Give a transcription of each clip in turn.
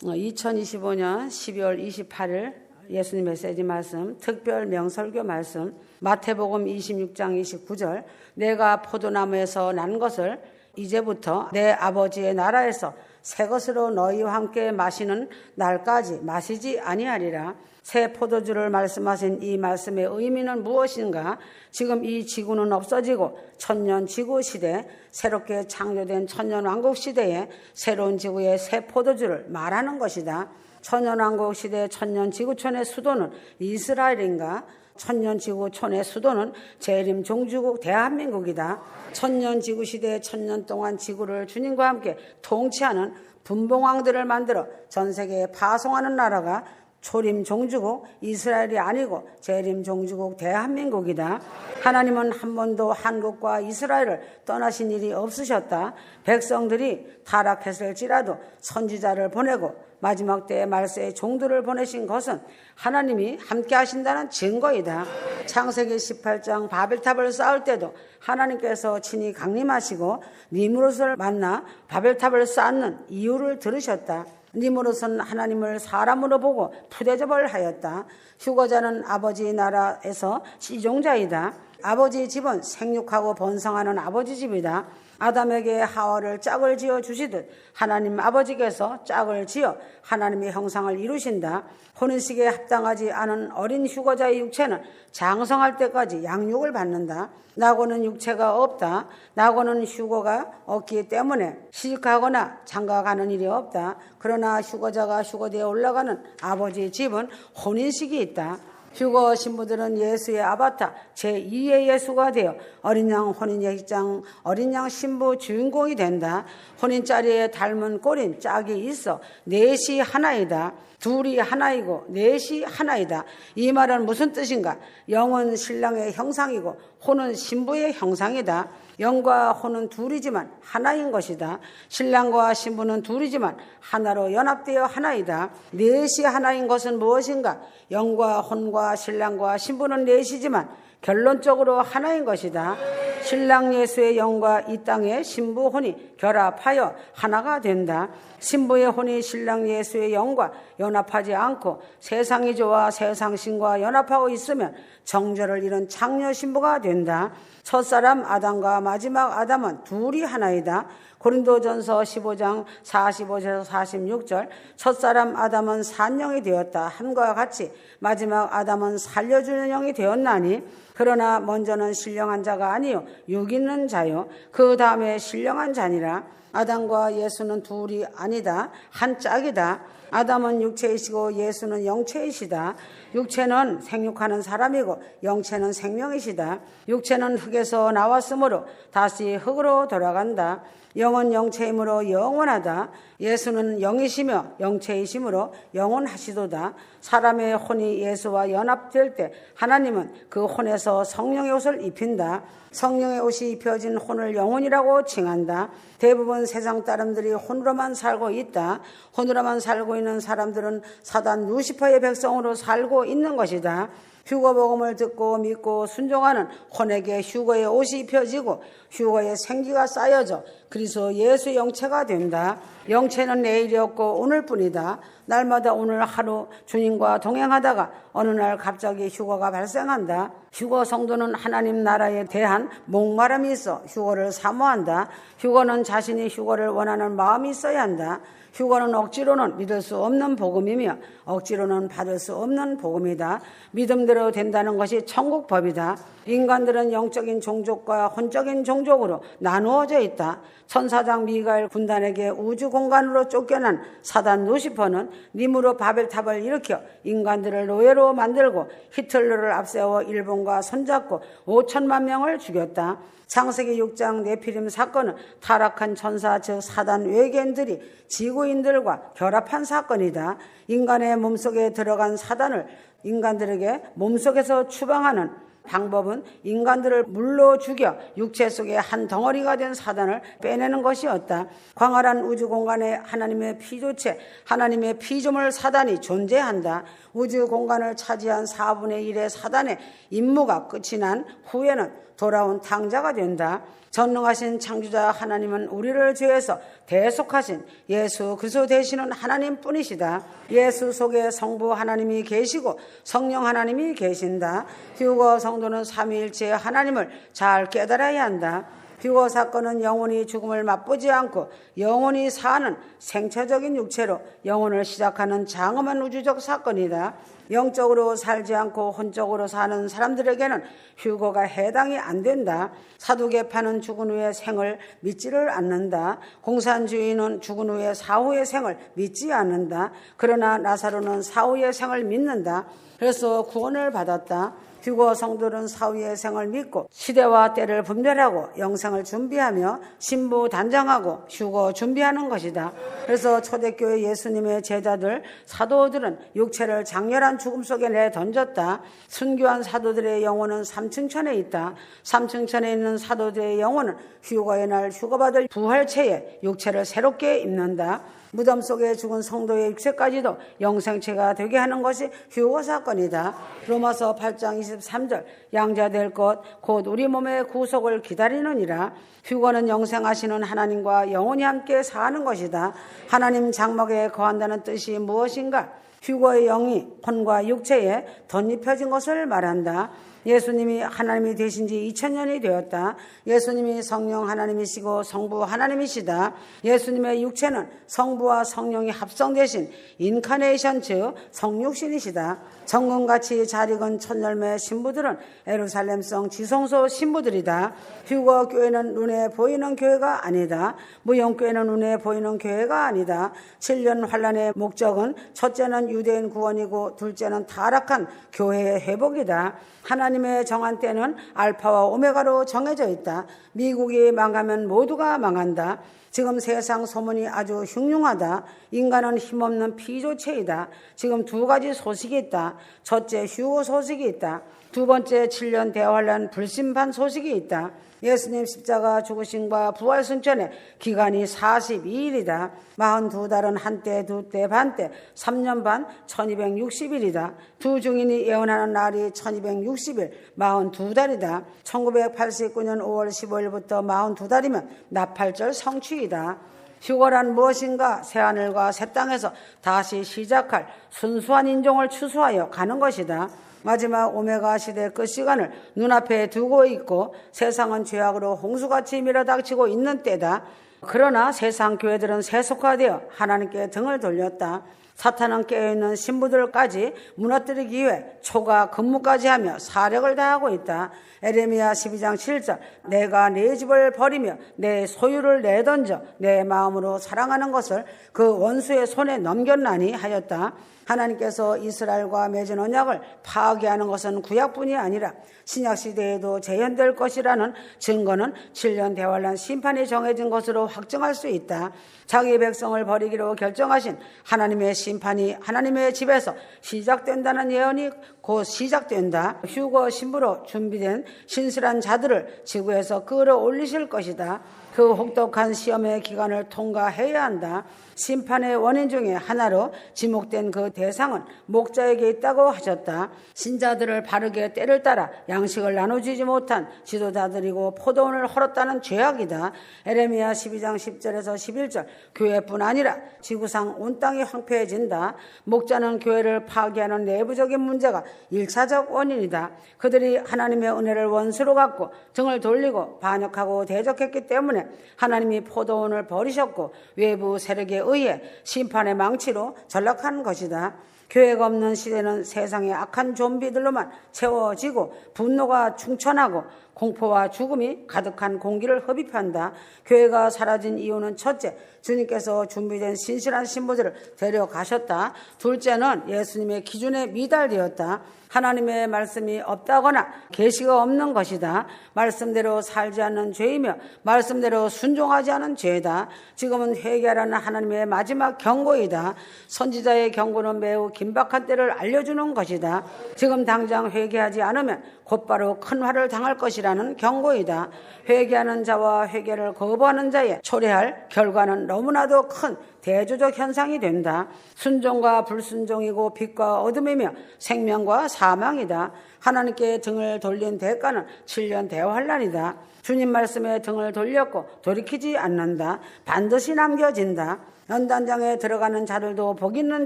2025년 12월 28일 예수님 메시지 말씀, 특별 명설교 말씀, 마태복음 26장 29절, 내가 포도나무에서 난 것을 이제부터 내 아버지의 나라에서 새 것으로 너희와 함께 마시는 날까지 마시지 아니하리라. 새 포도주를 말씀하신 이 말씀의 의미는 무엇인가? 지금 이 지구는 없어지고 천년지구 시대, 새롭게 창조된 천년왕국 시대에 새로운 지구의 새 포도주를 말하는 것이다. 천년왕국 시대 천년지구촌의 수도는 이스라엘인가? 천년지구촌의 수도는 재림종주국 대한민국이다. 천년지구시대 천년 동안 지구를 주님과 함께 통치하는 분봉왕들을 만들어 전 세계에 파송하는 나라가 초림종주국 이스라엘이 아니고 재림종주국 대한민국이다. 하나님은 한 번도 한국과 이스라엘을 떠나신 일이 없으셨다. 백성들이 타락했을지라도 선지자를 보내고 마지막 때의 말세의 종들을 보내신 것은 하나님이 함께 하신다는 증거이다. 창세기 18장 바벨탑을 쌓을 때도 하나님께서 친히 강림하시고 니므롯을 만나 바벨탑을 쌓는 이유를 들으셨다. 니므롯은 하나님을 사람으로 보고 푸대접을 하였다. 휴거자는 아버지 나라에서 시종자이다. 아버지 집은 생육하고 번성하는 아버지 집이다. 아담에게 하와를 짝을 지어 주시듯 하나님 아버지께서 짝을 지어 하나님의 형상을 이루신다. 혼인식에 합당하지 않은 어린 휴거자의 육체는 장성할 때까지 양육을 받는다. 나고는 육체가 없다. 나고는 휴거가 없기 때문에 시집가거나 장가가는 일이 없다. 그러나 휴거자가 휴거되어 올라가는 아버지의 집은 혼인식이 있다. 휴거 신부들은 예수의 아바타 제2의 예수가 되어 어린 양 혼인예식장 어린 양 신부 주인공이 된다. 혼인자리에 닮은 꼴인 짝이 있어 넷이 하나이다. 둘이 하나이고 넷이 하나이다. 이 말은 무슨 뜻인가? 영은 신랑의 형상이고 혼은 신부의 형상이다. 영과 혼은 둘이지만 하나인 것이다. 신랑과 신부는 둘이지만 하나로 연합되어 하나이다. 넷이 하나인 것은 무엇인가? 영과 혼과 신랑과 신부는 넷이지만 결론적으로 하나인 것이다. 신랑 예수의 영과 이 땅의 신부 혼이 결합하여 하나가 된다. 신부의 혼이 신랑 예수의 영과 연합하지 않고 세상이 좋아 세상신과 연합하고 있으면 정절을 잃은 창녀 신부가 된다. 첫사람 아담과 마지막 아담은 둘이 하나이다. 고린도전서 15장 45절에서 46절, 첫사람 아담은 산영이 되었다 함과 같이 마지막 아담은 살려주는 영이 되었나니, 그러나 먼저는 신령한 자가 아니요 육 있는 자요 그 다음에 신령한 자니라. 아담과 예수는 둘이 아니다, 한 짝이다. 아담은 육체이시고 예수는 영체이시다. 육체는 생육하는 사람이고 영체는 생명이시다. 육체는 흙에서 나왔으므로 다시 흙으로 돌아간다. 영은 영체이므로 영원하다. 예수는 영이시며 영체이시므로 영원하시도다. 사람의 혼이 예수와 연합될 때 하나님은 그 혼에서 성령의 옷을 입힌다. 성령의 옷이 입혀진 혼을 영혼이라고 칭한다. 대부분 세상 사람들이 혼으로만 살고 있다. 혼으로만 살고 있는 사람들은 사단 루시퍼의 백성으로 살고 있는 것이다. 휴거복음을 듣고 믿고 순종하는 혼에게 휴거의 옷이 입혀지고 휴거의 생기가 쌓여져 그리스도 예수 영체가 된다. 영체는 내일이 없고 오늘뿐이다. 날마다 오늘 하루 주님과 동행하다가 어느 날 갑자기 휴거가 발생한다. 휴거 성도는 하나님 나라에 대한 목마름이 있어 휴거를 사모한다. 휴거는 자신이 휴거를 원하는 마음이 있어야 한다. 휴거는 억지로는 믿을 수 없는 복음이며 억지로는 받을 수 없는 복음이다. 믿음대로 된다는 것이 천국 법이다. 인간들은 영적인 종족과 혼적인 종족으로 나누어져 있다. 천사장 미가엘 군단에게 우주 공간으로 쫓겨난 사단 루시퍼는 님으로 바벨탑을 일으켜 인간들을 노예로 만들고 히틀러를 앞세워 일본과 손잡고 5천만 명을 죽였다. 창세기 6장 네피림 사건은 타락한 천사 즉 사단 외계인들이 지구인들과 결합한 사건이다. 인간의 몸속에 들어간 사단을 인간들에게 몸속에서 추방하는 방법은 인간들을 물로 죽여 육체 속에 한 덩어리가 된 사단을 빼내는 것이었다. 광활한 우주 공간에 하나님의 피조체, 하나님의 피조물 사단이 존재한다. 우주 공간을 차지한 4분의 1의 사단의 임무가 끝이 난 후에는 돌아온 탕자가 된다. 전능하신 창조자 하나님은 우리를 죄에서 대속하신 예수 그리스도 되시는 하나님뿐이시다. 예수 속에 성부 하나님이 계시고 성령 하나님이 계신다. 휴거 성도는 삼위일체 하나님을 잘 깨달아야 한다. 휴거 사건은 영혼이 죽음을 맛보지 않고 영혼이 사는 생체적인 육체로 영혼을 시작하는 장엄한 우주적 사건이다. 영적으로 살지 않고 혼적으로 사는 사람들에게는 휴거가 해당이 안 된다. 사두개파는 죽은 후의 생을 믿지를 않는다. 공산주의는 죽은 후의 사후의 생을 믿지 않는다. 그러나 나사로는 사후의 생을 믿는다. 그래서 구원을 받았다. 휴거 성도는 사후의 생을 믿고 시대와 때를 분별하고 영생을 준비하며 신부 단장하고 휴거 준비하는 것이다. 그래서 초대교회 예수님의 제자들 사도들은 육체를 장렬한 죽음 속에 내던졌다. 순교한 사도들의 영혼은 삼층천에 있다. 삼층천에 있는 사도들의 영혼은 휴거의 날 휴거받을 부활체에 육체를 새롭게 입는다. 무덤 속에 죽은 성도의 육체까지도 영생체가 되게 하는 것이 휴거 사건이다. 로마서 8장 23절 양자될 것 곧 우리 몸의 구속을 기다리느니라. 휴거는 영생하시는 하나님과 영원히 함께 사는 것이다. 하나님 장막에 거한다는 뜻이 무엇인가? 휴거의 영이 혼과 육체에 덧입혀진 것을 말한다. 예수님이 하나님이 되신 지 2000년이 되었다. 예수님이 성령 하나님이시고 성부 하나님이시다. 예수님의 육체는 성부와 성령이 합성되신 인카네이션 즉 성육신이시다. 정금같이 잘 익은 첫열매 신부들은 예루살렘성 지성소 신부들이다. 휴거 교회는 눈에 보이는 교회가 아니다. 무용교회는 눈에 보이는 교회가 아니다. 7년 환란의 목적은 첫째는 유대인 구원이고 둘째는 타락한 교회의 회복이다. 하나님의 정한 때는 알파와 오메가로 정해져 있다. 미국이 망하면 모두가 망한다. 지금 세상 소문이 아주 흉흉하다. 인간은 힘없는 피조체이다. 지금 두 가지 소식이 있다. 첫째 휴거 소식이 있다. 두 번째 7년 대환란 불심판 소식이 있다. 예수님 십자가 죽으심과 부활 승천의 기간이 42일이다. 42달은 한때, 두때, 반때, 3년 반, 1260일이다. 두 증인이 예언하는 날이 1260일, 42달이다. 1989년 5월 15일부터 42달이면 나팔절 성취이다. 휴거란 무엇인가? 새하늘과 새 땅에서 다시 시작할 순수한 인종을 추수하여 가는 것이다. 마지막 오메가 시대 끝 시간을 눈앞에 두고 있고 세상은 죄악으로 홍수같이 밀어닥치고 있는 때다. 그러나 세상 교회들은 세속화되어 하나님께 등을 돌렸다. 사탄은 깨어있는 신부들까지 무너뜨리기 위해 초가 근무까지 하며 사력을 다하고 있다. 에레미야 12장 7절 내가 내 집을 버리며 내 소유를 내던져 내 마음으로 사랑하는 것을 그 원수의 손에 넘겼나니 하였다. 하나님께서 이스라엘과 맺은 언약을 파괴하는 것은 구약뿐이 아니라 신약시대에도 재현될 것이라는 증거는 7년 대환란 심판이 정해진 것으로 확정할 수 있다. 자기 백성을 버리기로 결정하신 하나님의 심판이 하나님의 집에서 시작된다는 예언이 곧 시작된다. 휴거 신부로 준비된 신실한 자들을 지구에서 끌어올리실 것이다. 그 혹독한 시험의 기간을 통과해야 한다. 심판의 원인 중에 하나로 지목된 그 대상은 목자에게 있다고 하셨다. 신자들을 바르게 때를 따라 양식을 나눠주지 못한 지도자들이고 포도원을 헐었다는 죄악이다. 에레미야 12장 10절에서 11절 교회뿐 아니라 지구상 온 땅이 황폐해진다. 목자는 교회를 파괴하는 내부적인 문제가 1차적 원인이다. 그들이 하나님의 은혜를 원수로 갖고 등을 돌리고 반역하고 대적했기 때문에 하나님이 포도원을 버리셨고 외부 세력에 의해 심판의 망치로 전락한 것이다. 교회가 없는 시대는 세상의 악한 좀비들로만 채워지고 분노가 충천하고 공포와 죽음이 가득한 공기를 흡입한다. 교회가 사라진 이유는 첫째, 주님께서 준비된 신실한 신부들을 데려가셨다. 둘째는 예수님의 기준에 미달되었다. 하나님의 말씀이 없다거나 계시가 없는 것이다. 말씀대로 살지 않는 죄이며 말씀대로 순종하지 않은 죄다. 지금은 회개하라는 하나님의 마지막 경고이다. 선지자의 경고는 매우 긴박한 때를 알려주는 것이다. 지금 당장 회개하지 않으면 곧바로 큰 화를 당할 것이라는 경고이다. 회개하는 자와 회개를 거부하는 자의 초래할 결과는 너무나도 큰 대조적 현상이 된다. 순종과 불순종이고 빛과 어둠이며 생명과 사망이다. 하나님께 등을 돌린 대가는 7년 대환란이다. 주님 말씀에 등을 돌렸고 돌이키지 않는다. 반드시 남겨진다. 연단장에 들어가는 자들도 복 있는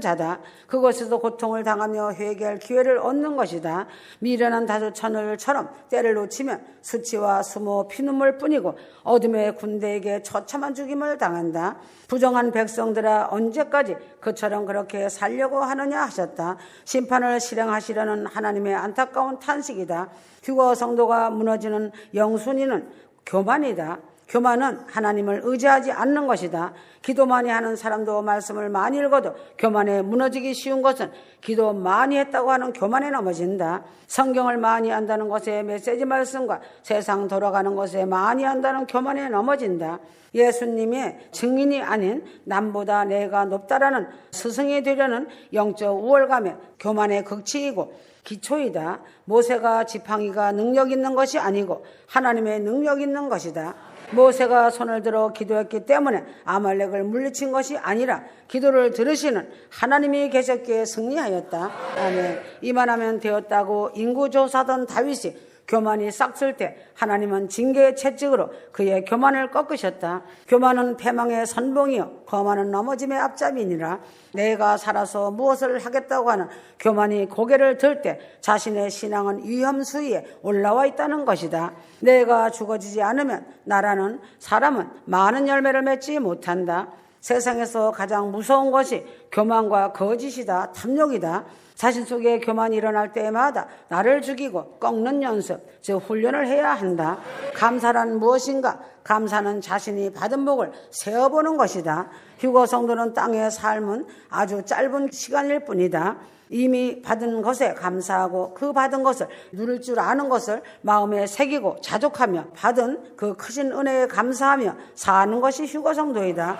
자다. 그곳에서 고통을 당하며 회개할 기회를 얻는 것이다. 미련한 다수천을처럼 때를 놓치면 수치와 수모 피눈물 뿐이고 어둠의 군대에게 처참한 죽임을 당한다. 부정한 백성들아 언제까지 그처럼 그렇게 살려고 하느냐 하셨다. 심판을 실행하시려는 하나님의 안타까운 탄식이다. 휴거 성도가 무너지는 영순위는 교만이다. 교만은 하나님을 의지하지 않는 것이다. 기도 많이 하는 사람도 말씀을 많이 읽어도 교만에 무너지기 쉬운 것은 기도 많이 했다고 하는 교만에 넘어진다. 성경을 많이 안다는 것에 메시지 말씀과 세상 돌아가는 것에 많이 안다는 교만에 넘어진다. 예수님의 증인이 아닌 남보다 내가 높다라는 스승이 되려는 영적 우월감에 교만의 극치이고 기초이다. 모세가 지팡이가 능력 있는 것이 아니고 하나님의 능력 있는 것이다. 모세가 손을 들어 기도했기 때문에 아말렉을 물리친 것이 아니라 기도를 들으시는 하나님이 계셨기에 승리하였다. 아멘. 이만하면 되었다고 인구조사던 다윗이 교만이 싹쓸 때 하나님은 징계의 채찍으로 그의 교만을 꺾으셨다. 교만은 패망의 선봉이요 거만은 넘어짐의 앞잡이니라. 내가 살아서 무엇을 하겠다고 하는 교만이 고개를 들 때 자신의 신앙은 위험 수위에 올라와 있다는 것이다. 내가 죽어지지 않으면 나라는 사람은 많은 열매를 맺지 못한다. 세상에서 가장 무서운 것이 교만과 거짓이다. 탐욕이다. 자신 속에 교만이 일어날 때마다 나를 죽이고 꺾는 연습, 즉 훈련을 해야 한다. 감사란 무엇인가? 감사는 자신이 받은 복을 세어보는 것이다. 휴거 성도는 땅의 삶은 아주 짧은 시간일 뿐이다. 이미 받은 것에 감사하고 그 받은 것을 누릴 줄 아는 것을 마음에 새기고 자족하며 받은 그 크신 은혜에 감사하며 사는 것이 휴거 성도이다.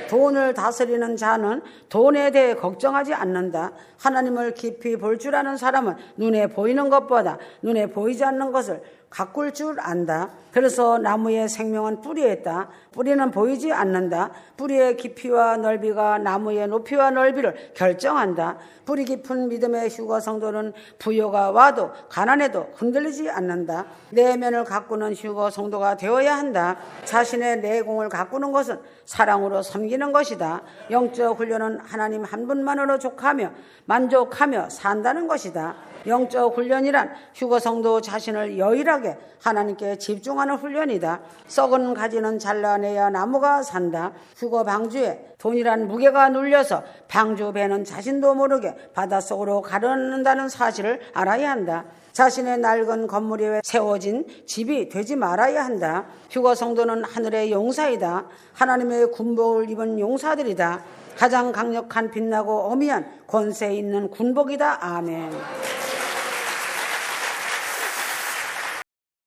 돈을 다스리는 자는 돈에 대해 걱정하지 않는다. 하나님을 깊이 볼 줄 아는 사람은 눈에 보이는 것보다 눈에 보이지 않는 것을 가꿀 줄 안다. 그래서 나무의 생명은 뿌리에 있다. 뿌리는 보이지 않는다. 뿌리의 깊이와 넓이가 나무의 높이와 넓이를 결정한다. 뿌리 깊은 믿음의 휴거 성도는 부요가 와도 가난해도 흔들리지 않는다. 내면을 가꾸는 휴거 성도가 되어야 한다. 자신의 내공을 가꾸는 것은 사랑으로 섬기는 것이다. 영적 훈련은 하나님 한 분만으로 족하며 만족하며 산다는 것이다. 영적 훈련이란 휴거 성도 자신을 여일하게 하나님께 집중하는 훈련이다. 썩은 가지는 잘라내야 나무가 산다. 휴거 방주에 돈이란 무게가 눌려서 방주 배는 자신도 모르게 바닷속으로 가라앉는다는 사실을 알아야 한다. 자신의 낡은 건물 위에 세워진 집이 되지 말아야 한다. 휴거 성도는 하늘의 용사이다. 하나님의 군복을 입은 용사들이다. 가장 강력한 빛나고 어미한 권세 있는 군복이다. 아멘.